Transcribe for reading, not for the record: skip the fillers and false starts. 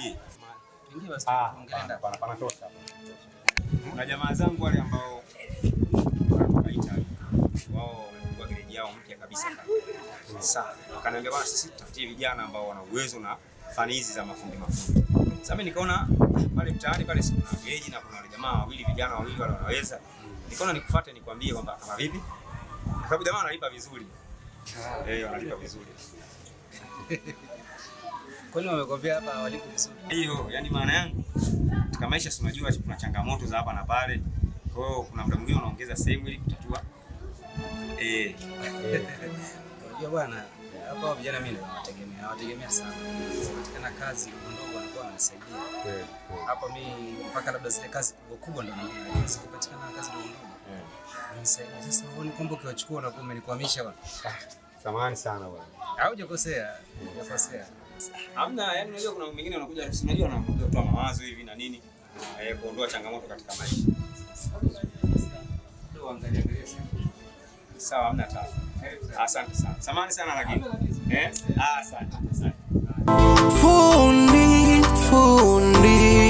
tuingie. Tuingie basi tuongelee ndani. Panatosha. Kuna jamaa zangu wale ambao wanatoka Italy. Wao wamefungua gereji yao mpya kabisa. Sasa wakaniambia bwana, sisi tutafutie vijana ambao wana uwezo na fani hizi za mafundi. Sasa mimi nikaona pale mtaani pale kuna gereji na kuna wale jamaa wawili, vijana wawili wale wanaweza. Nikaona nikufuate nikwambie kwamba kama vipi. Kwa sababu jamaa analipa vizuri. Wanalipa vizuri. Kwani wamekwambia hapa walipo vizuri? Hiyo, yani maana yangu katika maisha si unajua kuna changamoto za hapa na pale. Kwa hiyo kuna muda mwingine unaongeza sehemu ili kutatua. Unajua bwana, hapa vijana mimi nawategemea sana. Katika kazi ndogo wanakuwa wanasaidia. Hapa mimi mpaka labda zile kazi kubwa ndo naona sikipatikana kazi ndogo. Nisaidia. Sasa uone kwamba ukiwachukua unakuwa umenikwamisha bwana. Samahani sana bwana. Haujakosea. Hujakosea. Hamna, yani unajua kuna mwingine anakuja unajua anakuja kutoa mawazo hivi na nini kuondoa changamoto katika maisha. Ndio angalia sawa, hamna tatizo. Asante sana. Samahani sana lakini. Asante.